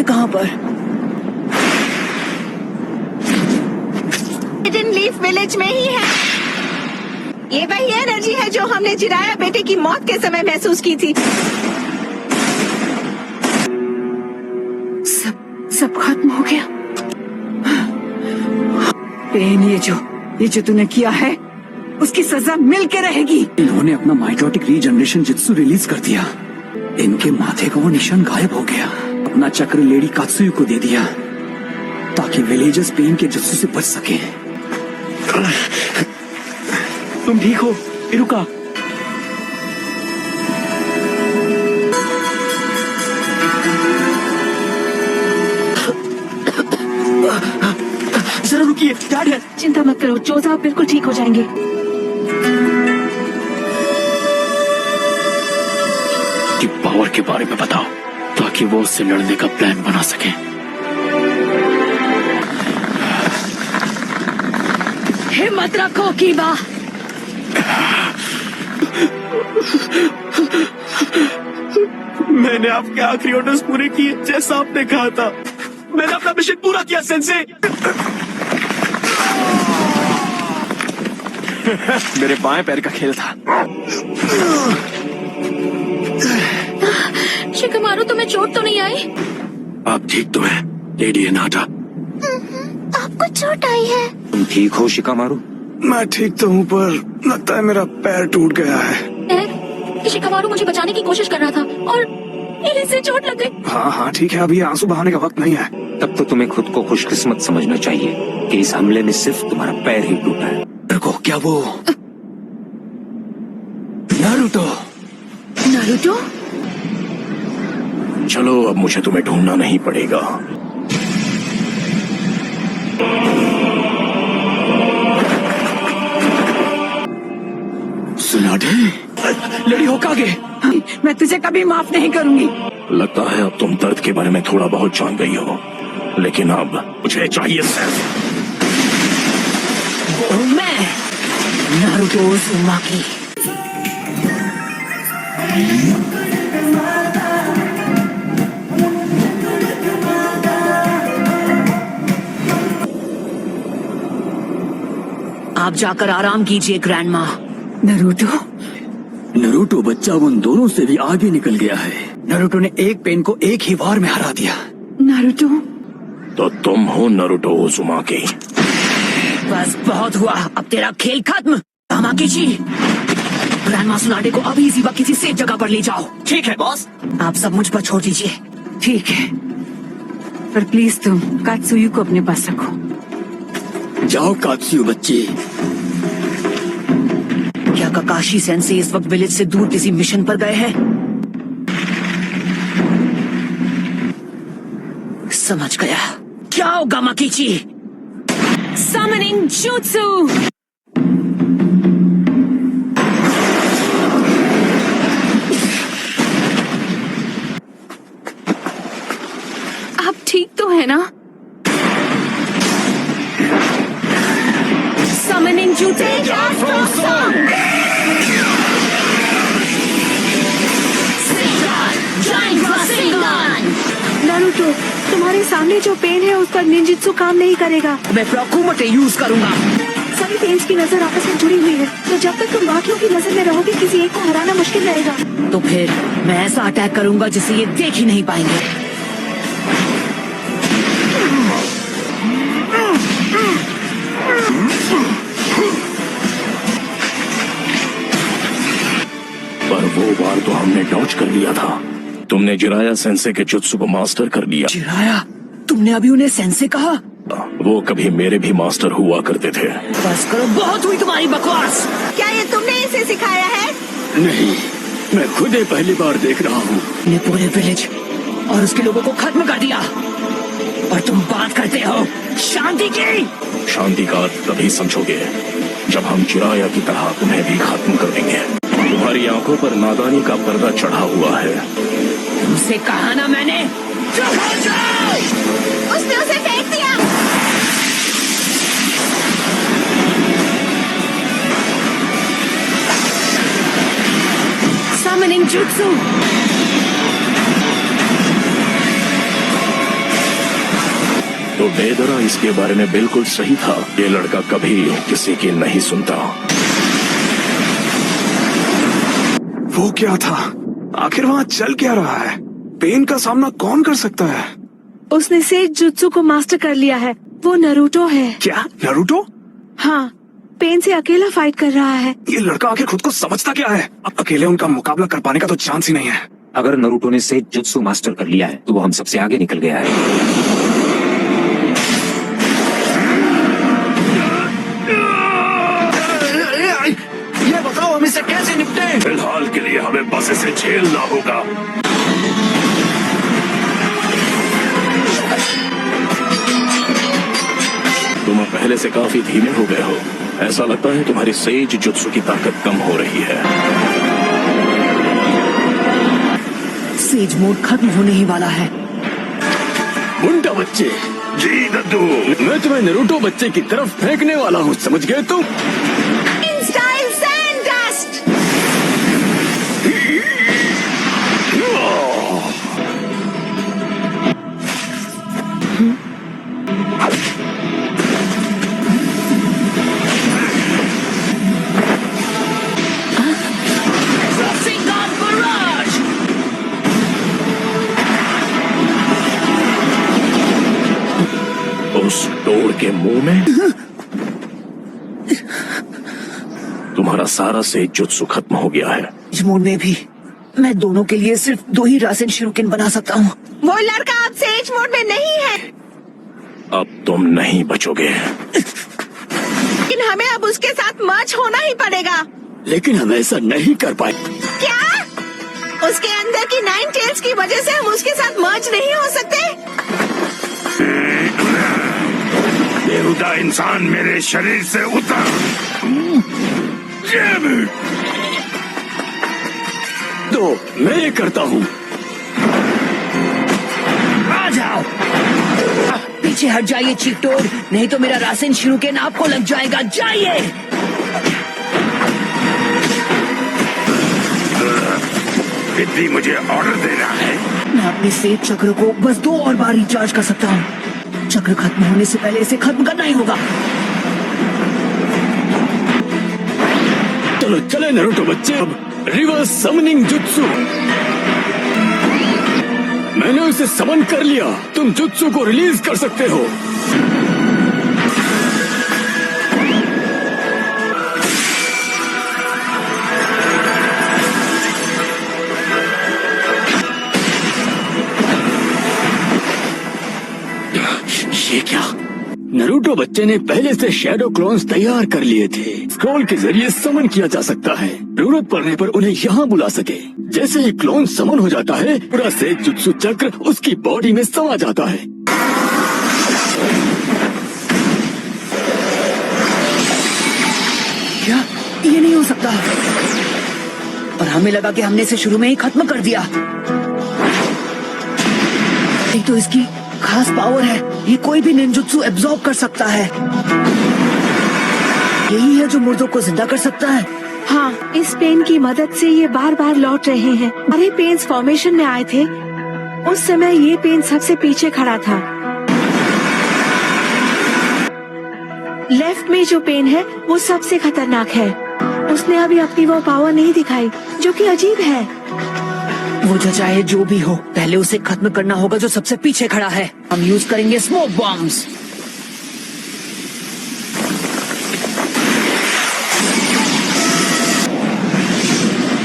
कहाँ पर? Hidden leaf village में ही है। ये वही एनर्जी है जो हमने जिराया बेटे की मौत के समय महसूस की थी। सब खत्म हो गया। पेन, ये जो तूने किया है उसकी सजा मिल के रहेगी। इन्होंने अपना माइटोटिक रीजनरेशन जित्सु रिलीज कर दिया। इनके माथे का वो निशान गायब हो गया। अपना चक्र लेडी कात्सुयु को दे दिया ताकि विलेजर्स पेन के जित्सु से बच सके। तुम ठीक हो इरुका? जरा रुकिए, डैड है। चिंता मत करो, जो साहब बिल्कुल ठीक हो जाएंगे। की पावर के बारे में बताओ ताकि वो उससे लड़ने का प्लान बना सके। हिम्मत रखो कीबा। मैंने आपके आखिरी ऑर्डर्स पूरे किए जैसा आपने कहा था। मैंने अपना मिशन पूरा किया सेंसे। मेरे बाएं पैर का खेल था। शिकमारू, तुम्हें चोट तो नहीं आई? आप ठीक तो हैं लेडी एनाटा? आपको चोट आई है? तुम ठीक हो शिकामारू? मैं ठीक तो हूँ पर लगता है मेरा पैर टूट गया है। शिकमारू मुझे बचाने की कोशिश कर रहा था और इसे चोट लग गई। हाँ ठीक है, अभी आंसू बहाने का वक्त नहीं है। तब तो तुम्हें खुद को खुशकिस्मत समझना चाहिए कि इस हमले में सिर्फ तुम्हारा पैर ही टूटा है। देखो, क्या वो नारुतो? नारुतो? चलो अब मुझे तुम्हें ढूंढना नहीं पड़ेगा। सुनाडे, लेडी होकागे, मैं तुझे कभी माफ नहीं करूंगी। लगता है अब तुम दर्द के बारे में थोड़ा बहुत जान गई हो, लेकिन अब मुझे चाहिए सिर्फ मैं नारुतो उज़ुमाकी। आप जाकर आराम कीजिए ग्रैंडमा। नरूटो बच्चा उन दोनों से भी आगे निकल गया है। नरूटो ने एक पेन को एक ही वार में हरा दिया। नारुतो? तो तुम हो नारुतो उज़ुमाकी। बस बहुत हुआ, अब तेरा खेल खत्म। तामाकीची, ग्रैंडमा सुनाडे को अभी इसी वक्त किसी सेफ जगह पर ले जाओ। ठीक है बॉस। आप सब मुझ पर छोड़ दीजिए। ठीक है, पर प्लीज तुम कात्सुयु को अपने पास रखो। जाओ कात्सुयु बच्ची। क्या काकाशी सेंसे इस वक्त विलेज से दूर किसी मिशन पर गए हैं? समझ गया। क्या होगा माकीची? Summoning Jutsu! आप ठीक तो है ना? Summoning Jutsu! नारुतो, तुम्हारे सामने जो पेन है उस पर निंजित्सु काम नहीं करेगा। मैं प्रोकुमोटे यूज करूंगा। सभी पेन्स की नजर आपस में जुड़ी हुई है, तो जब तक तुम बाकियों की नजर में रहोगे किसी एक को हराना मुश्किल रहेगा। तो फिर मैं ऐसा अटैक करूंगा जिसे ये देख ही नहीं पाएंगे। पर वो बार तो हमने डॉज कर लिया था। तुमने जिराया सेंसे के जुत्सु को मास्टर कर लिया। जिराया? तुमने अभी उन्हें सेंसे कहा? वो कभी मेरे भी मास्टर हुआ करते थे। बस करो, बहुत हुई तुम्हारी बकवास। क्या ये तुमने इसे सिखाया है? नहीं, मैं खुद ही पहली बार देख रहा हूँ। ने पूरे विलेज और उसके लोगों को खत्म कर दिया, और तुम बात करते हो शांति की। शांति का तभी समझोगे जब हम जिराया की तरह तुम्हें भी खत्म कर देंगे। तुम्हारी आंखों पर नादानी का पर्दा चढ़ा हुआ है। तुमसे कहा ना मैंने। उसने उसे फेंक दिया। Summoning Jutsu! तो बेदरा इसके बारे में बिल्कुल सही था। ये लड़का कभी किसी की नहीं सुनता। वो क्या था? आखिर वहाँ चल क्या रहा है? पेन का सामना कौन कर सकता है? उसने सेज जुत्सु को मास्टर कर लिया है। वो नरूटो है। क्या नारुतो? हाँ, पेन से अकेला फाइट कर रहा है। ये लड़का आखिर खुद को समझता क्या है? अकेले उनका मुकाबला कर पाने का तो चांस ही नहीं है। अगर नरूटो ने सेज जुत्सु मास्टर कर लिया है तो वो हम सबसे आगे निकल गया है। ये बताओ हम इससे कैसे निपटे? फिलहाल के लिए हमें बस इसे झेलना होगा। तुम पहले से काफी धीमे हो गए हो। ऐसा लगता है तुम्हारी सेज जुत्सु की ताकत कम हो रही है। सेज मोड खत्म होने ही वाला है। मुंडा बच्चे। जी दद्दू। मैं तुम्हें नरूटो बच्चे की तरफ फेंकने वाला हूँ, समझ गए तुम? Style sand dust. उस डोर के मुंह में तुम्हारा सारा सेज जुत्सु खत्म हो गया है। इस मोड में भी मैं दोनों के लिए सिर्फ 2 ही रासेन शिरुकेन बना सकता हूँ। वो लड़का अब सेज मोड में नहीं है। अब तुम नहीं बचोगे। लेकिन हमें अब उसके साथ मर्ज होना ही पड़ेगा। लेकिन हम ऐसा नहीं कर पाए। क्या? उसके अंदर की 9 टेल्स की वजह से हम उसके साथ मर्ज नहीं हो सकते? बेहुदा इंसान मेरे शरीर से उतर। तो मैं ये करता हूँ। आ जाओ, पीछे हट जाइए चीटोड, नहीं तो मेरा रासेन शिरुकेन आपको लग जाएगा। जाइए। विद्धि मुझे ऑर्डर देना है। मैं अपने सेज चक्र को बस 2 और बार रिचार्ज कर सकता हूँ। चक्र खत्म होने से पहले इसे खत्म करना ही होगा। चलो चले नरूटो बच्चे। अब रिवर्स समनिंग जुत्सु। मैंने उसे समन कर लिया। तुम जुत्सु को रिलीज कर सकते हो। ये क्या? नरूटो बच्चे ने पहले से शैडो क्लोन्स तैयार कर लिए थे। स्क्रॉल के जरिए समन किया जा सकता है। जरूरत पड़ने पर उन्हें यहाँ बुला सके। जैसे ही क्लोन समन हो जाता है, पूरा सेज जुत्सु चक्र उसकी बॉडी में समा जाता है। क्या? ये नहीं हो सकता। और हमें लगा कि हमने इसे शुरू में ही खत्म कर दिया। एक तो इसकी खास पावर है, ये कोई भी निंजुत्सु एब्जॉर्ब कर सकता है। यही है जो मुर्दों को जिंदा कर सकता है। हाँ, इस पेन की मदद से ये बार बार लौट रहे हैं। अरे पेन्स फॉर्मेशन में आए थे, उस समय ये पेन सबसे पीछे खड़ा था। लेफ्ट में जो पेन है वो सबसे खतरनाक है। उसने अभी अपनी वो पावर नहीं दिखाई, जो कि अजीब है। वो जो चाहे जो भी हो, पहले उसे खत्म करना होगा जो सबसे पीछे खड़ा है। हम यूज करेंगे स्मोक बॉम्ब्स।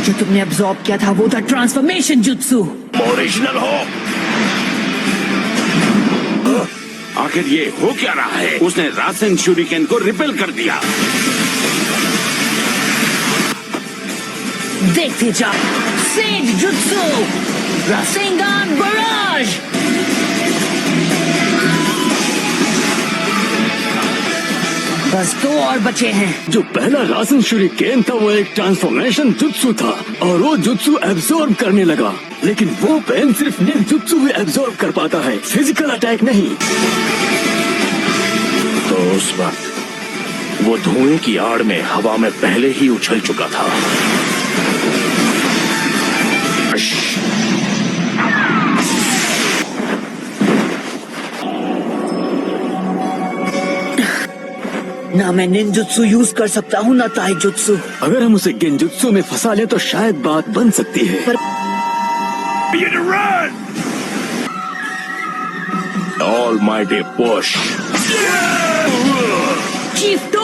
जो तुमने अब्सॉर्ब किया था वो था ट्रांसफॉर्मेशन जुत्सु। ओरिजिनल हो। आखिर ये हो क्या रहा है? उसने रासेन शूरिकेन को रिपेल कर दिया। देखते जाओ, सेज जुत्सु रासेंगान बराज। बस 2 और बचे हैं। जो पहला रासन शूरिकेन था वो एक ट्रांसफॉर्मेशन जुत्सु था और वो जुत्सु एब्जॉर्ब करने लगा। लेकिन वो पेन सिर्फ निंजुत्सु ही एब्जॉर्ब कर पाता है, फिजिकल अटैक नहीं। तो उस वक्त वो धुएं की आड़ में हवा में पहले ही उछल चुका था। ना मैं निंजुत्सु यूज कर सकता हूँ ना ताइजुत्सु। अगर हम उसे गेंजुत्सु में फंसा ले तो शायद बात बन सकती है। Almighty push. चीफ